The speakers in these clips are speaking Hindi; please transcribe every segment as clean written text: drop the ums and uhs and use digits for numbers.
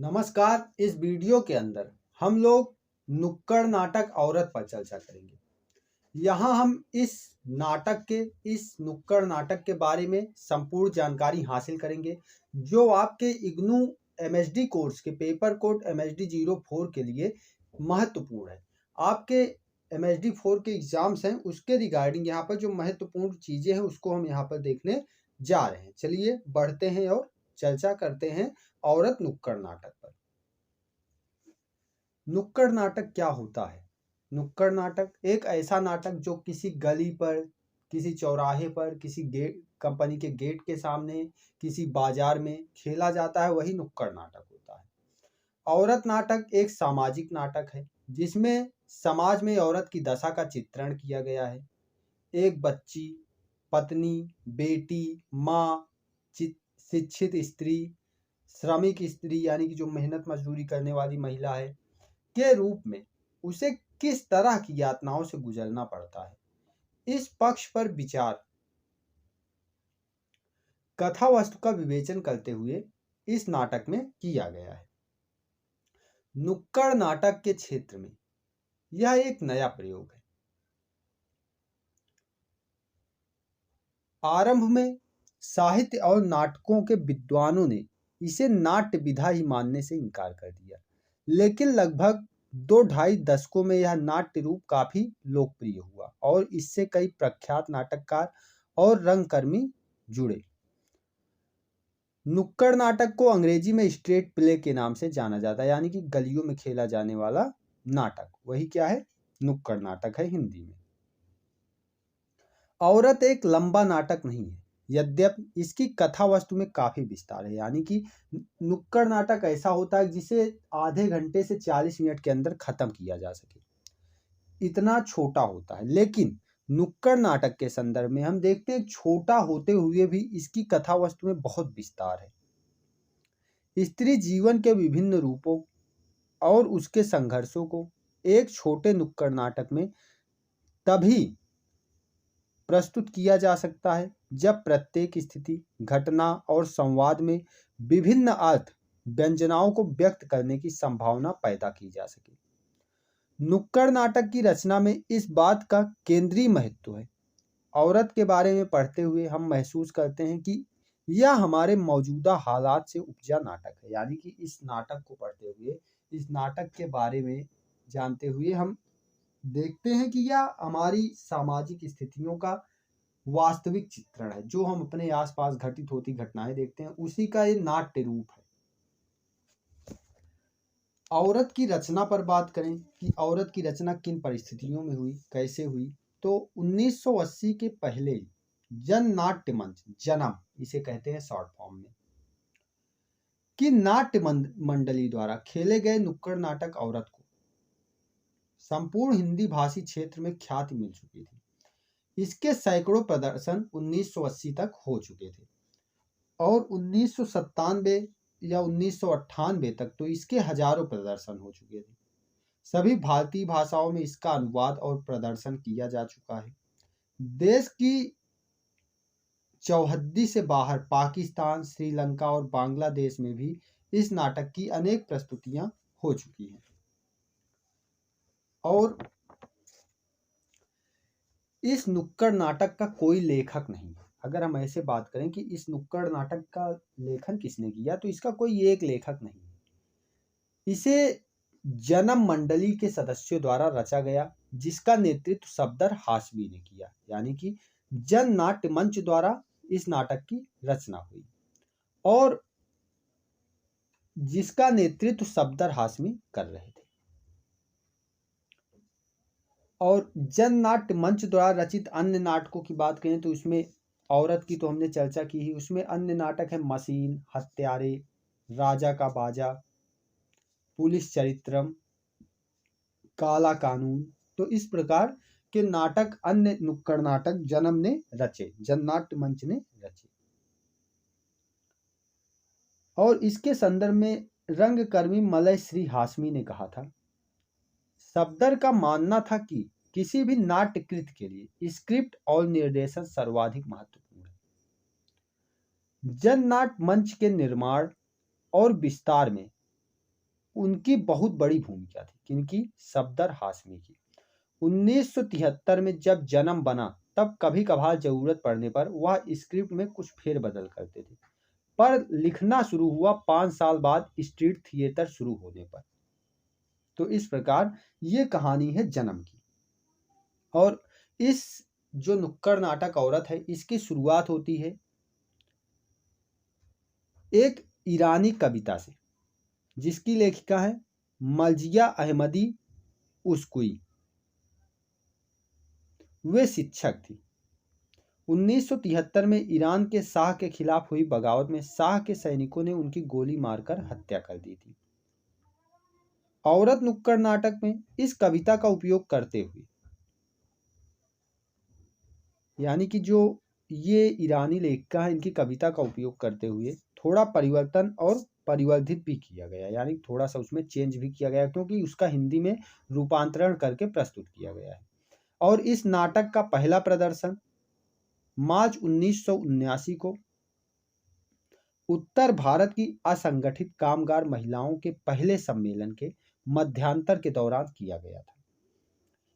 नमस्कार। इस वीडियो के अंदर हम लोग नुक्कड़ नाटक औरत पर चर्चा करेंगे। यहाँ हम इस नुक्कड़ नाटक के बारे में संपूर्ण जानकारी हासिल करेंगे, जो आपके इग्नू एमएसडी कोर्स के पेपर कोड एमएसडी 04 के लिए महत्वपूर्ण है। आपके एमएसडी 4 के एग्जाम्स हैं, उसके रिगार्डिंग यहाँ पर जो महत्वपूर्ण चीजें हैं उसको हम यहाँ पर देखने जा रहे हैं। चलिए बढ़ते हैं और चर्चा करते हैं औरत नुक्कड़ नाटक पर। नुक्कड़ नाटक क्या होता है? नुक्कड़ नाटक एक ऐसा नाटक जो किसी गली पर, किसी चौराहे पर, किसी कंपनी के गेट के सामने, किसी बाजार में खेला जाता है, वही नुक्कड़ नाटक होता है। औरत नाटक एक सामाजिक नाटक है जिसमें समाज में औरत की दशा का चित्रण किया गया है। एक बच्ची, पत्नी, बेटी, माँ, शिक्षित स्त्री, श्रमिक स्त्री यानी कि जो मेहनत मजदूरी करने वाली महिला है के रूप में उसे किस तरह की यातनाओं से गुजरना पड़ता है, इस पक्ष पर विचार कथा वस्तु का विवेचन करते हुए इस नाटक में किया गया है। नुक्कड़ नाटक के क्षेत्र में यह एक नया प्रयोग है। आरंभ में साहित्य और नाटकों के विद्वानों ने इसे नाट्य विधा ही मानने से इनकार कर दिया, लेकिन लगभग 2-2.5 दशकों में यह नाट्य रूप काफी लोकप्रिय हुआ और इससे कई प्रख्यात नाटककार और रंगकर्मी जुड़े। नुक्कड़ नाटक को अंग्रेजी में स्ट्रीट प्ले के नाम से जाना जाता है, यानी कि गलियों में खेला जाने वाला नाटक, वही क्या है? नुक्कड़ नाटक है हिंदी में। औरत एक लंबा नाटक नहीं है, यद्यपि इसकी कथा वस्तु में काफी विस्तार है, यानी कि नुक्कड़ नाटक ऐसा होता है जिसे आधे घंटे से 40 मिनट के अंदर खत्म किया जा सके, इतना छोटा होता है। लेकिन नुक्कड़ नाटक के संदर्भ में हम देखते हैं छोटा होते हुए भी इसकी कथा वस्तु में बहुत विस्तार है। स्त्री जीवन के विभिन्न रूपों और उसके संघर्षों को एक छोटे नुक्कड़ नाटक में तभी प्रस्तुत किया जा सकता है जब प्रत्येक स्थिति, घटना और संवाद में विभिन्न अर्थ व्यंजनाओं को व्यक्त करने की संभावना पैदा की जा सके। नुक्कड़ नाटक की रचना में इस बात का केंद्रीय महत्व है। औरत के बारे में पढ़ते हुए हम महसूस करते हैं कि यह हमारे मौजूदा हालात से उपजा नाटक है, यानी कि इस नाटक को पढ़ते हुए, इस नाटक के बारे में जानते हुए हम देखते हैं कि यह हमारी सामाजिक स्थितियों का वास्तविक चित्रण है। जो हम अपने आसपास घटित होती घटनाएं देखते हैं, उसी का ये नाट्य रूप है। औरत की रचना पर बात करें कि औरत की रचना किन परिस्थितियों में हुई, कैसे हुई, तो 1980 के पहले जन नाट्य मंच, जन्म इसे कहते हैं शॉर्ट फॉर्म में, कि नाट्य मंडली द्वारा खेले गए नुक्कड़ नाटक औरत को संपूर्ण हिंदी भाषी क्षेत्र में ख्याति मिल चुकी थी। इसके सैकड़ों प्रदर्शन 1980 तक हो चुके थे और 1997 या 1998 तक तो इसके हजारों प्रदर्शन हो चुके थे। सभी भारतीय भाषाओं में इसका अनुवाद और प्रदर्शन किया जा चुका है। देश की चौहद्दी से बाहर पाकिस्तान, श्रीलंका और बांग्लादेश में भी इस नाटक की अनेक प्रस्तुतियां हो चुकी हैं। और इस नुक्कड़ नाटक का कोई लेखक नहीं। अगर हम ऐसे बात करें कि इस नुक्कड़ नाटक का लेखन किसने किया, तो इसका कोई एक लेखक नहीं। इसे जन्म मंडली के सदस्यों द्वारा रचा गया, जिसका नेतृत्व सफदर हाशमी ने किया, यानी कि जन नाट्य मंच द्वारा इस नाटक की रचना हुई और जिसका नेतृत्व सफदर हाशमी कर रहे थे। और जन नाट्य मंच द्वारा रचित अन्य नाटकों की बात करें तो उसमें औरत की तो हमने चर्चा की ही, उसमें अन्य नाटक है मशीन, हत्यारे, राजा का बाजा, पुलिस चरित्रम, काला कानून। तो इस प्रकार के नाटक, अन्य नुक्कड़ नाटक जन्म ने रचे, जन नाट्य मंच ने रचे। और इसके संदर्भ में रंगकर्मी मलय श्री हाशमी ने कहा था, सफदर का मानना था कि किसी भी नाट्य कृति के लिए स्क्रिप्ट और निर्देशन सर्वाधिक महत्वपूर्ण है। जन नाट्य मंच के निर्माण और विस्तार में उनकी बहुत बड़ी भूमिका थी। किनकी? सफदर हाशमी की। 1973 में जब जन्म बना तब कभी कभार जरूरत पड़ने पर वह स्क्रिप्ट में कुछ फेरबदल करते थे, पर लिखना शुरू हुआ 5 साल बाद स्ट्रीट थिएटर शुरू होने पर। तो इस प्रकार ये कहानी है जन्म की। और इस जो नुक्कड़ नाटक औरत है, इसकी शुरुआत होती है एक ईरानी कविता से, जिसकी लेखिका है मर्जिया अहमदी उस्कुई। वे शिक्षक थी। 1973 में ईरान के शाह के खिलाफ हुई बगावत में शाह के सैनिकों ने उनकी गोली मारकर हत्या कर दी थी। औरत नुक्कड़ नाटक में इस कविता का उपयोग करते हुए, यानी कि जो ये ईरानी लेखिका है, इनकी कविता का उपयोग करते हुए थोड़ा परिवर्तन और परिवर्धित भी किया गया, यानी थोड़ा सा उसमें चेंज भी किया गया, क्योंकि उसका हिंदी में रूपांतरण करके प्रस्तुत किया गया है। और इस नाटक का पहला प्रदर्शन मार्च 1979 को उत्तर भारत की असंगठित कामगार महिलाओं के पहले सम्मेलन के मध्यांतर के दौरान किया गया था।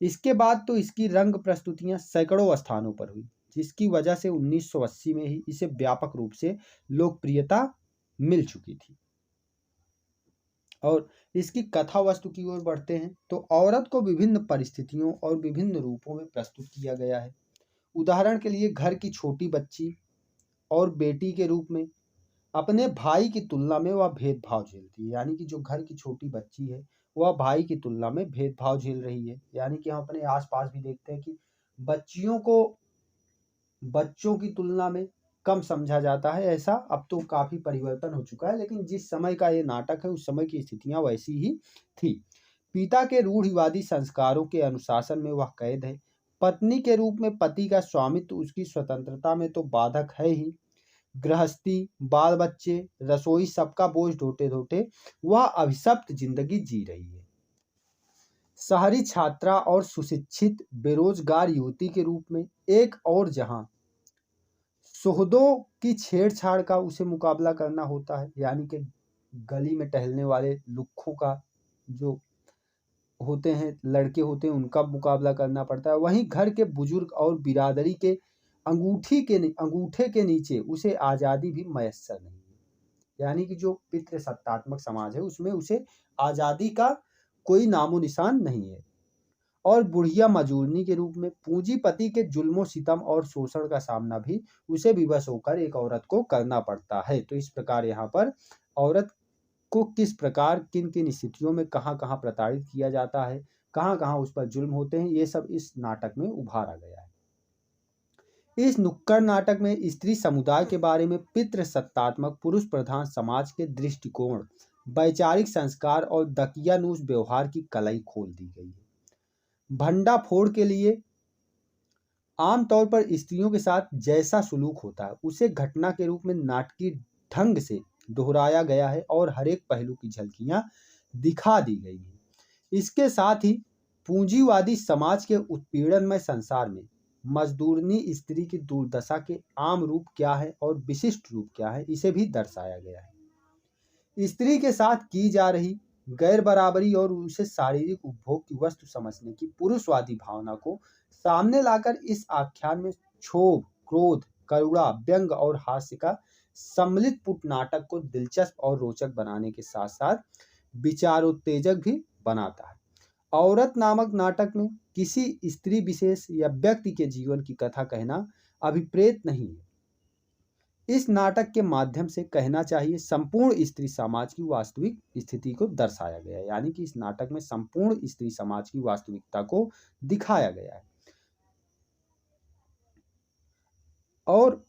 इसके बाद तो इसकी रंग प्रस्तुतियां सैकड़ों स्थानों पर हुई, जिसकी वजह से 1980 में ही इसे व्यापक रूप से लोकप्रियता मिल चुकी थी। और इसकी कथा वस्तु की ओर बढ़ते हैं तो औरत को विभिन्न परिस्थितियों और विभिन्न रूपों में प्रस्तुत किया गया है। उदाहरण के लिए घर की छोटी बच्ची और बेटी के रूप में अपने भाई की तुलना में वह भेदभाव झेलती है, यानी कि जो घर की छोटी बच्ची है वह भाई की तुलना में भेदभाव झेल रही है। यानी कि हम अपने आसपास भी देखते हैं कि बच्चियों को बच्चों की तुलना में कम समझा जाता है। ऐसा अब तो काफी परिवर्तन हो चुका है, लेकिन जिस समय का ये नाटक है उस समय की स्थितियां वैसी ही थी। पिता के रूढ़िवादी संस्कारों के अनुशासन में वह कैद है। पत्नी के रूप में पति का स्वामित्व उसकी स्वतंत्रता में तो बाधक है ही। गृहस्थी, बाल बच्चे, रसोई, सबका बोझ ढोते ढोते वह अभिशप्त जिंदगी जी रही है। शहरी छात्रा और सुशिक्षित बेरोजगार युवती के रूप में एक और जहां सोहदों की छेड़छाड़ का उसे मुकाबला करना होता है, यानी कि गली में टहलने वाले लुक्खों का जो होते हैं, लड़के होते हैं, उनका मुकाबला करना पड़ता है। वहीं घर के बुजुर्ग और बिरादरी के अंगूठे के नीचे उसे आज़ादी भी मयस्सर नहीं है, यानी कि जो पितृसत्तात्मक समाज है उसमें उसे आज़ादी का कोई नामो निशान नहीं है। और बुढ़िया मजूरनी के रूप में पूंजीपति के जुल्मों सितम और शोषण का सामना भी उसे विवश होकर एक औरत को करना पड़ता है। तो इस प्रकार यहाँ पर औरत को किस प्रकार किन किन स्थितियों में कहाँ कहाँ प्रताड़ित किया जाता है, कहाँ कहाँ उस पर जुल्म होते हैं, ये सब इस नाटक में उभारा गया है। इस नुक्कड़ नाटक में स्त्री समुदाय के बारे में पितृसत्तात्मक पुरुष प्रधान समाज के दृष्टिकोण, वैचारिक संस्कार और दकियानूस व्यवहार की कलई खोल दी गई है। भंडाफोड़ के लिए आमतौर पर स्त्रियों के साथ जैसा सुलूक होता है उसे घटना के रूप में नाटकीय ढंग से दोहराया गया है और हर एक पहलू की झलकियां दिखा दी गई हैं। इसके साथ ही पूंजीवादी समाज के उत्पीड़नमय संसार में मजदूरनी स्त्री की दुर्दशा के आम रूप क्या है और विशिष्ट रूप क्या है, इसे भी दर्शाया गया है। स्त्री के साथ की जा रही गैर बराबरी और उसे शारीरिक उपभोग की वस्तु समझने की पुरुषवादी भावना को सामने लाकर इस आख्यान में क्षोभ, क्रोध, करुणा, व्यंग और हास्य का सम्मिलित पुट नाटक को दिलचस्प और रोचक बनाने के साथ साथ विचारोत्तेजक भी बनाता है। औरत नामक नाटक में किसी स्त्री विशेष या व्यक्ति के जीवन की कथा कहना अभिप्रेत नहीं है। इस नाटक के माध्यम से कहना चाहिए संपूर्ण स्त्री समाज की वास्तविक स्थिति को दर्शाया गया है, यानी कि इस नाटक में संपूर्ण स्त्री समाज की वास्तविकता को दिखाया गया है। और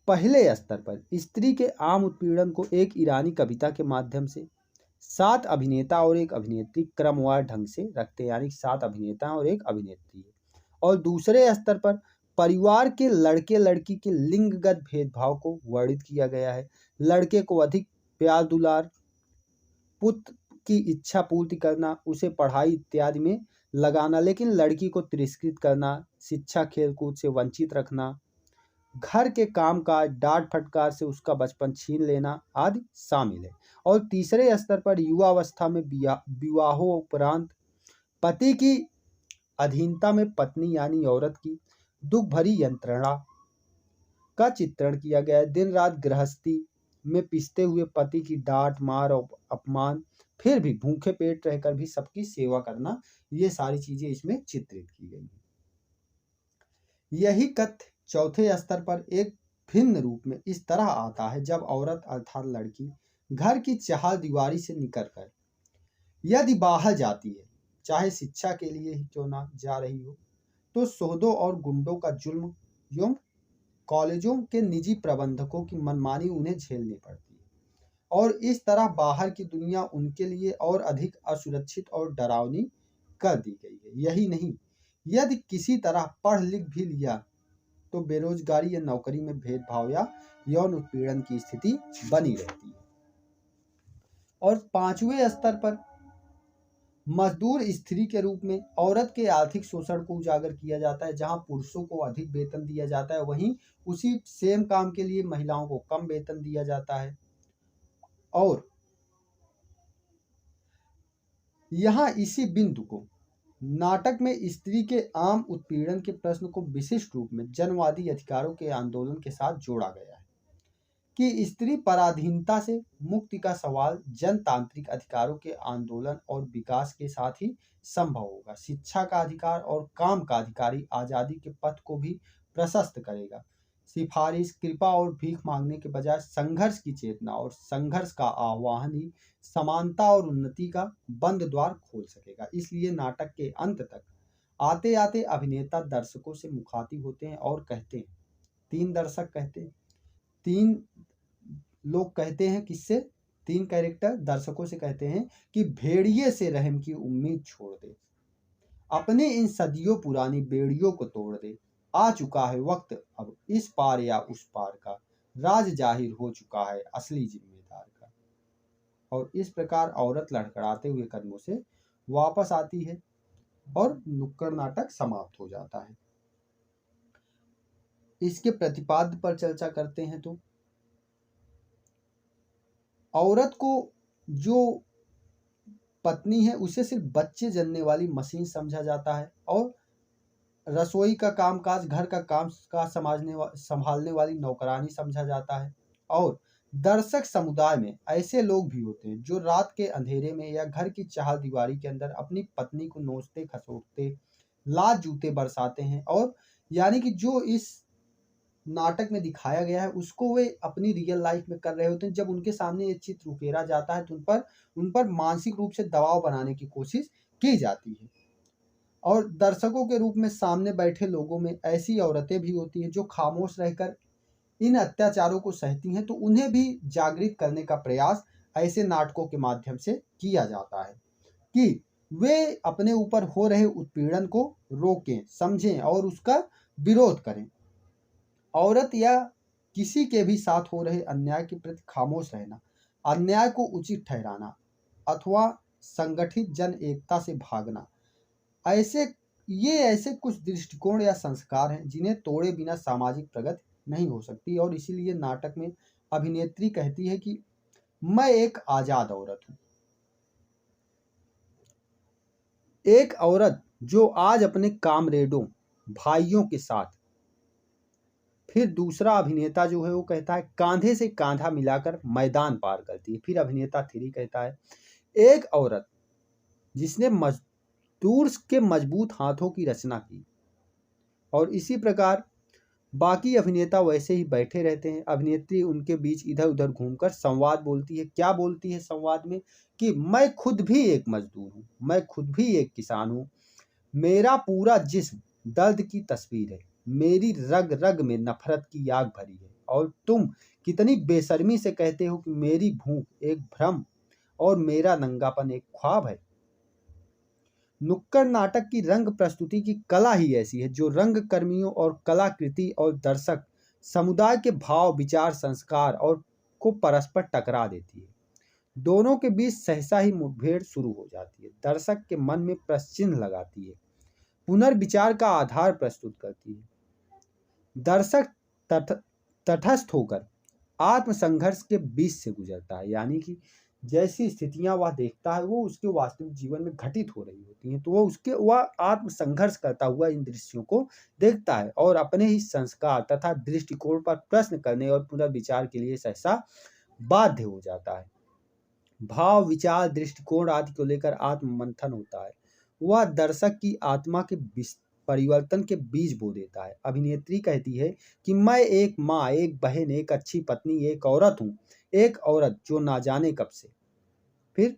पहले स्तर पर स्त्री के आम उत्पीड़न को एक ईरानी कविता के माध्यम से 7 अभिनेता और एक अभिनेत्री क्रमवार ढंग से रखते हैं, यानी 7 अभिनेता और एक अभिनेत्री है। और दूसरे स्तर पर परिवार के लड़के लड़की के लिंगगत भेदभाव को वर्णित किया गया है। लड़के को अधिक प्यार दुलार, पुत्र की इच्छा पूर्ति करना, उसे पढ़ाई इत्यादि में लगाना, लेकिन लड़की को तिरस्कृत करना, शिक्षा खेलकूद से वंचित रखना, घर के कामकाज, डांट फटकार से उसका बचपन छीन लेना आदि शामिल है। और तीसरे स्तर पर युवावस्था में विवाहोपरांत पति की अधीनता में पत्नी यानी औरत की दुख भरी यंत्रणा का चित्रण किया गया है। दिन रात गृहस्थी में पिसते हुए पति की डांट मार और अपमान, फिर भी भूखे पेट रहकर भी सबकी सेवा करना, ये सारी चीजें इसमें चित्रित की गई हैं। यही कथ्य चौथे स्तर पर एक भिन्न रूप में इस तरह आता है जब औरत अर्थात लड़की घर की चारदीवारी से निकलकर यदि बाहर जाती है, चाहे शिक्षा के लिए ही क्यों ना जा रही हो, तो सोहदों और गुंडों का जुल्म एवं कॉलेजों के निजी प्रबंधकों की मनमानी उन्हें झेलनी पड़ती है। और इस तरह बाहर की दुनिया उनके लिए और अधिक असुरक्षित और डरावनी कर दी गई है। यही नहीं, यदि किसी तरह पढ़ लिख भी लिया तो बेरोजगारी या नौकरी में भेदभाव या यौन उत्पीड़न की स्थिति बनी रहती है। और पांचवें स्तर पर मजदूर स्त्री के रूप में औरत के आर्थिक शोषण को उजागर किया जाता है। जहां पुरुषों को अधिक वेतन दिया जाता है, वहीं उसी सेम काम के लिए महिलाओं को कम वेतन दिया जाता है। और यहाँ इसी बिंदु को नाटक में स्त्री के आम उत्पीड़न के प्रश्न को विशिष्ट रूप में जनवादी अधिकारों के आंदोलन के साथ जोड़ा गया है कि स्त्री पराधीनता से मुक्ति का सवाल जनतांत्रिक अधिकारों के आंदोलन और विकास के साथ ही संभव होगा। शिक्षा का अधिकार और काम का अधिकारी आजादी के पथ को भी प्रशस्त करेगा। सिफारिश, कृपा और भीख मांगने के बजाय संघर्ष की चेतना और संघर्ष का आह्वान ही समानता और उन्नति का बंद द्वार खोल सकेगा। इसलिए नाटक के अंत तक आते आते अभिनेता दर्शकों से मुखातिब होते हैं और कहते हैं, तीन दर्शक कहते हैं, तीन लोग कहते हैं, किससे? तीन कैरेक्टर दर्शकों से कहते हैं कि भेड़िए से रहम की उम्मीद छोड़ दे, अपनी इन सदियों पुरानी बेड़ियों को तोड़ दे। आ चुका है वक्त अब इस पार या उस पार का, राज जाहिर हो चुका है असली जिम्मेदार का। और इस प्रकार औरत लड़खड़ाते हुए कदमों से वापस आती है और नुक्कड़ नाटक समाप्त हो जाता है। इसके प्रतिपाद्य पर चर्चा करते हैं तो औरत को जो पत्नी है उसे सिर्फ बच्चे जनने वाली मशीन समझा जाता है और रसोई का कामकाज, घर का काम का संभालने वाली नौकरानी समझा जाता है। और दर्शक समुदाय में ऐसे लोग भी होते हैं जो रात के अंधेरे में या घर की चारदीवारी के अंदर अपनी पत्नी को नोचते खसोटते लात जूते बरसाते हैं। और यानी कि जो इस नाटक में दिखाया गया है उसको वे अपनी रियल लाइफ में कर रहे होते हैं। जब उनके सामने ये चित्र उकेरा जाता है तो उन पर मानसिक रूप से दबाव बनाने की कोशिश की जाती है। और दर्शकों के रूप में सामने बैठे लोगों में ऐसी औरतें भी होती हैं जो खामोश रहकर इन अत्याचारों को सहती हैं, तो उन्हें भी जागृत करने का प्रयास ऐसे नाटकों के माध्यम से किया जाता है कि वे अपने ऊपर हो रहे उत्पीड़न को रोकें, समझें और उसका विरोध करें। औरत या किसी के भी साथ हो रहे अन्याय के प्रति खामोश रहना, अन्याय को उचित ठहराना अथवा संगठित जन एकता से भागना, ऐसे कुछ दृष्टिकोण या संस्कार हैं जिन्हें तोड़े बिना सामाजिक प्रगति नहीं हो सकती। और इसीलिए नाटक में अभिनेत्री कहती है कि मैं एक आजाद औरत हूं, एक औरत जो आज अपने कामरेडों भाइयों के साथ। फिर दूसरा अभिनेता जो है वो कहता है कांधे से कांधा मिलाकर मैदान पार करती है। फिर अभिनेता 3 कहता है एक औरत जिसने मजदूर के मजबूत हाथों की रचना की। और इसी प्रकार बाकी अभिनेता वैसे ही बैठे रहते हैं। अभिनेत्री उनके बीच इधर उधर घूमकर संवाद बोलती है। क्या बोलती है संवाद में? कि मैं खुद भी एक मजदूर हूँ, मैं खुद भी एक किसान हूँ, मेरा पूरा जिस्म दर्द की तस्वीर है, मेरी रग रग में नफरत की आग भरी है, और तुम कितनी बेशर्मी से कहते हो कि मेरी भूख एक भ्रम और मेरा नंगापन एक ख्वाब है। नुक्कड़ नाटक की रंग प्रस्तुति की कला ही ऐसी है जो रंग कर्मियों और कलाकृति और दर्शक समुदाय के भाव, विचार, संस्कार और को परस्पर टकरा देती है। दोनों के बीच सहसा ही मुठभेड़ शुरू हो जाती है, दर्शक के मन में प्रश्नचिन्ह लगाती है, पुनर्विचार का आधार प्रस्तुत करती है। दर्शक तटस्थ होकर आत्मसंघर्ष के बीच से गुजरता है। यानी कि जैसी स्थितियां वह देखता है वो उसके वास्तविक जीवन में घटित हो रही होती हैं, तो वह आत्मसंघर्ष करता हुआ इन दृश्यों को देखता है और अपने ही संस्कार तथा दृष्टिकोण पर प्रश्न करने और पुनर्विचार के लिए सहसा बाध्य हो जाता है। भाव, विचार, दृष्टिकोण आदि को लेकर आत्ममंथन होता है। वह दर्शक की आत्मा के परिवर्तन के बीज बो देता है। अभिनेत्री कहती है कि मैं एक माँ, एक बहन, एक अच्छी पत्नी, एक औरत हूँ, एक औरत जो ना जाने कब से। फिर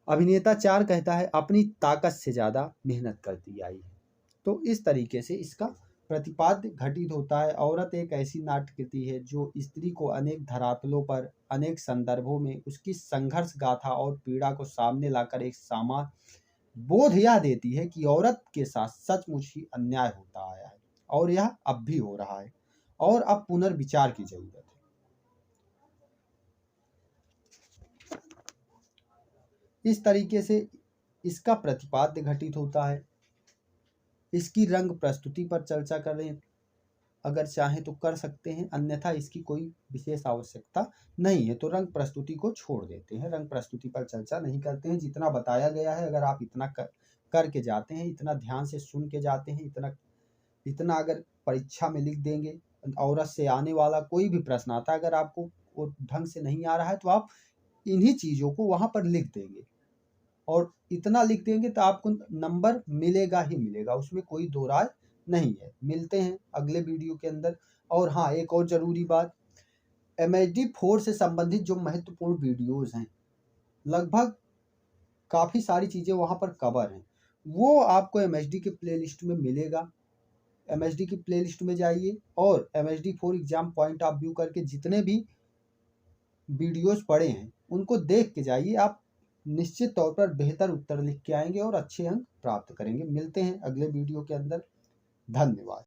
अभिनेता 4 कहता है अपनी ताकत से ज्यादा मेहनत करती आई है। तो इस तरीके से इसका प्रतिपाद्य घटित होता है। औरत एक ऐसी नाट्यकृति है जो स्त्री को अनेक धरातलों पर, अनेक संदर्भों में उसकी संघर्ष गाथा और पीड़ा को सामने लाकर एक सामान्य बोध यह देती है कि औरत के साथ सचमुच ही अन्याय होता आया है और यह अब भी हो रहा है और अब पुनर्विचार की जरूरत है। इस तरीके से इसका प्रतिपाद्य घटित होता है। इसकी रंग प्रस्तुति पर चर्चा करें अगर चाहें तो कर सकते हैं, अन्यथा इसकी कोई विशेष आवश्यकता नहीं है, तो रंग प्रस्तुति को छोड़ देते हैं, रंग प्रस्तुति पर चर्चा नहीं करते हैं। जितना बताया गया है अगर आप इतना करके जाते हैं, इतना ध्यान से सुन के जाते हैं, इतना अगर परीक्षा में लिख देंगे, औरत से आने वाला कोई भी प्रश्न आता है अगर आपको वो ढंग से नहीं आ रहा है तो आप इन्हीं चीज़ों को वहाँ पर लिख देंगे और इतना लिख देंगे तो आपको नंबर मिलेगा ही मिलेगा, उसमें कोई दो राय नहीं है। मिलते हैं अगले वीडियो के अंदर। और हाँ, एक और ज़रूरी बात, MHD 4 से संबंधित जो महत्वपूर्ण वीडियोज़ हैं, लगभग काफ़ी सारी चीज़ें वहाँ पर कवर हैं, वो आपको MHD के प्लेलिस्ट में मिलेगा। MHD की प्लेलिस्ट में जाइए और MHD 4 exam point of view करके जितने भी वीडियोज़ पड़े हैं उनको देख के जाइए, आप निश्चित तौर पर बेहतर उत्तर लिख के आएंगे और अच्छे अंक प्राप्त करेंगे। मिलते हैं अगले वीडियो के अंदर। धन्यवाद।